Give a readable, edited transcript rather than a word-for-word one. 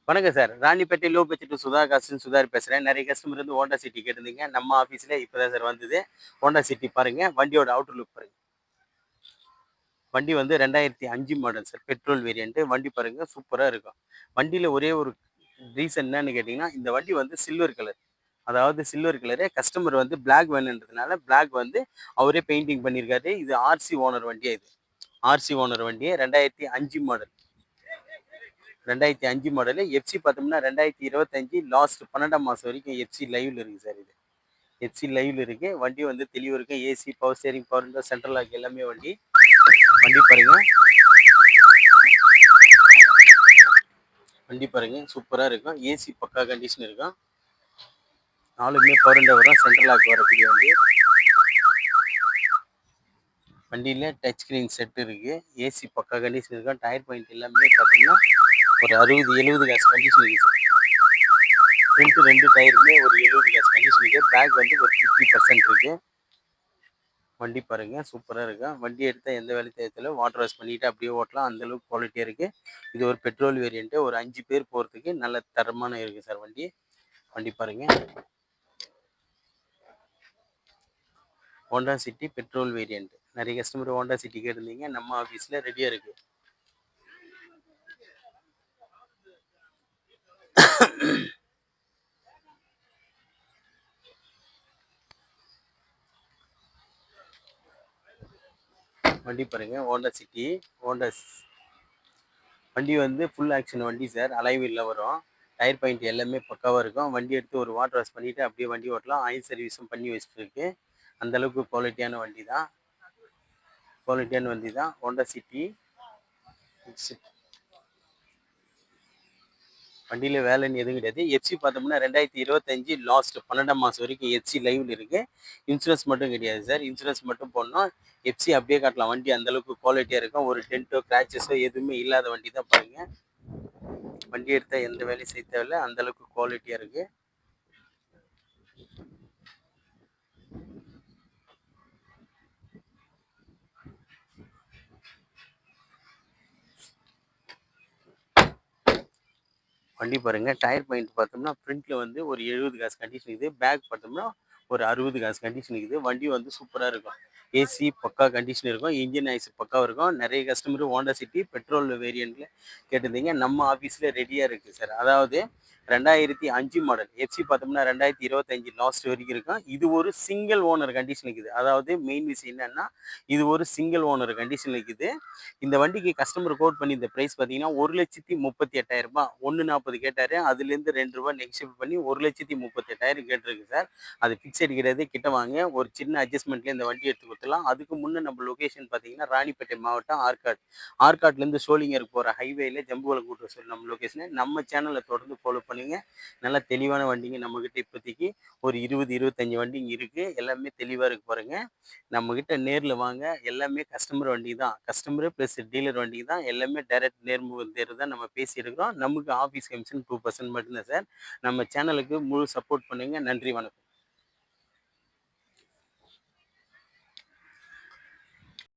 வணக்கம் sir. Ranipet low budget Sudha காசுன்னு சுதார் பேசுறேன். நெறைய கஸ்டமர் வந்து ஹோண்டா சிட்டி கேட்டிருந்தீங்க. நம்ம ஆஃபீஸ்ல இப்பதான் சார் வந்தது. ஹோண்டா சிட்டி பாருங்க. வண்டியோட அவுட்டர் லுக் பாருங்க. வண்டி வந்து 2005 மாடல் சார். Petrol variant. வண்டி பாருங்க சூப்பரா இருக்கும். வண்டியில ஒரே ஒரு ரீசன் என்னன்னு கேட்டீங்கன்னா, இந்த வண்டி வந்து சில்வர் கலர். அதாவது சில்வர் கலரு கஸ்டமர் வந்து பிளாக் வேணுன்றதுனால பிளாக் வந்து அவரே பெயிண்டிங் பண்ணியிருக்காரு. இது ஆர்சி ஓனர் வண்டியா இது. ஆர்சி ஓனர் வண்டி 2005 மாடல். 2005 மாடலு. எஃப்சி பார்த்தோம்னா 2025 லாஸ்ட் 12ஆம் மாசம் வரைக்கும் எஃப்சி லைவ்ல இருக்கு சார் இது. எஃப்சி லைவ்ல இருக்கு. வண்டி வந்து தெளிவு இருக்கு. AC, power steering, power window, central lock எல்லாமே வண்டி. வண்டி பாருங்க. வண்டி பாருங்க சூப்பரா இருக்கும். ஏசி பக்கா கண்டிஷன் இருக்கும். நாலுமே பவர் விண்டோ வரும். சென்ட்ரல் லாக் வரக்கூடிய வண்டி. வண்டியில டச் ஸ்கிரீன் செட் இருக்கு. ஏசி பக்கா கண்டிஷன் இருக்கும். டயர் பாயிண்ட் எல்லாமே பார்த்தோம்னா ஒரு 60, 70 காசு கண்டிஷன் இருக்கு சார். ஃப்ரண்ட் 2 டயருமே ஒரு 70 காசு கண்டிஷன் இருக்கு. பேக் வந்து ஒரு 50% இருக்கு. வண்டி பாருங்க சூப்பரா இருக்கும். வண்டி எடுத்தா எந்த வேலையும் தேவையில்ல. வாட்டர் வாஷ் பண்ணிட்டு அப்படியே ஓட்டலாம். அந்த அளவுக்கு குவாலிட்டியா இருக்கு. இது ஒரு பெட்ரோல் வேரியன்ட். ஒரு 5 பேர் போறதுக்கு நல்ல தரமான இருக்கு சார் வண்டி. வண்டி பாருங்க. Honda city petrol variant. நிறைய கஸ்டமர் ஹோண்டா சிட்டி கேட்டிருந்தீங்க. நம்ம ஆஃபீஸ்ல ரெடியா இருக்கு. வண்டி பாருங்க. Honda city. ஹோண்டா வண்டி வந்து ஃபுல் ஆக்ஷன் வண்டி சார். அலைவீல்ல வரும். டயர் பாயிண்ட் எல்லாமே பக்காவாக இருக்கும். வண்டி எடுத்து ஒரு வாட்டர் வாஷ் பண்ணிவிட்டு அப்படியே வண்டி ஓட்டலாம். ஆயில் சர்வீஸும் பண்ணி வச்சுட்டு இருக்கு. அந்தளவுக்கு குவாலிட்டியான வண்டி தான். குவாலிட்டியான வண்டி தான் ஹோண்டா சிட்டி. வண்டியில் வேலைன்னு எதுவும் கிடையாது. எஃப்சி பார்த்தோம்னா 2025 லாஸ்ட் 12ஆம் மாதம் வரைக்கும் எஃப்சி லைவ்ல இருக்கு. இன்சூரன்ஸ் மட்டும் கிடையாது சார். இன்சூரன்ஸ் மட்டும் போடணும். எஃப்சி அப்படியே காட்டலாம். வண்டி அந்தளவுக்கு குவாலிட்டியாக இருக்கும். ஒரு டென்ட்டோ கிராச்சஸோ எதுவுமே இல்லாத வண்டி தான் பாருங்க. வண்டி எடுத்தால் எந்த வேலையும் செய்ய தேவையில்லை. அந்தளவுக்கு குவாலிட்டியாக இருக்குது. வண்டி பாருங்க. டயர் பாயிண்ட் பார்த்தோம்னா ஃப்ரண்ட்ல வந்து ஒரு 70 காசு கண்டிஷன் இருக்குது. பேக் பார்த்தோம்னா ஒரு 60 காசு கண்டிஷன் இருக்குது. வண்டி வந்து சூப்பராக இருக்கும். ஏசி பக்கா கண்டிஷன் இருக்கும். இன்ஜின் ஐஸ் பக்காவாக இருக்கும். நிறைய கஸ்டமர் ஹோண்டா சிட்டி பெட்ரோல் வேரியண்ட்ல கேட்டிருந்தீங்க. நம்ம ஆஃபீஸில் ரெடியாக இருக்குது சார். அதாவது 2005 மாடல். எஃப்சி பார்த்தோம்னா 2025 லாஸ்ட் வரைக்கும் இருக்கும். இது ஒரு சிங்கிள் ஓனர் கண்டிஷன் இருக்குது. அதாவது மெயின் விஷயம் என்னன்னா, இது ஒரு சிங்கிள் ஓனர் கண்டிஷன் இருக்குது. இந்த வண்டிக்கு கஸ்டமர் கோட் பண்ணி இந்த ப்ரைஸ் பார்த்தீங்கன்னா 1,38,000 1,40 கேட்டார். அதுலேருந்து ரூ. 2 நெக்ஸ்ட் பண்ணி 1,38,000 கேட்டிருக்கு சார். அது ஃபிக்ஸட் கிடையாது. கிட்ட வாங்க ஒரு சின்ன அட்ஜஸ்ட்மெண்ட்லேயே இந்த வண்டி எடுத்து கொடுத்துலாம். அதுக்கு முன்னே நம்ம லொக்கேஷன் பார்த்தீங்கன்னா ராணிப்பேட்டை மாவட்டம் ஆற்காடு. ஆற்காட்லேருந்து சோளிங்கருக்கு போகிற ஹைவேல ஜம்புவலை கூட்டு சொல்லி நம்ம லொக்கேஷனு. நம்ம சேனலை தொடர்ந்து ஃபாலோ பண்ணுங்க. நல்லா தெளிவான வண்டிங்க நம்மக்கிட்ட இப்போதைக்கு ஒரு 20, 25 வண்டிங்க இருக்குது. எல்லாமே தெளிவாக இருக்கு பாருங்க. நம்மக்கிட்ட நேரில் வாங்க. எல்லாமே கஸ்டமர் வண்டி தான். கஸ்டமரு ப்ளஸ் டீலர் வண்டி தான். எல்லாமே டைரக்ட் நேர்முக தேர்வு தான் நம்ம பேசியிருக்கிறோம். நமக்கு ஆஃபீஸ் கமிஷன் 2% மட்டும்தான் சார். நம்ம சேனலுக்கு முழு சப்போர்ட் பண்ணுங்க. நன்றி, வணக்கம்.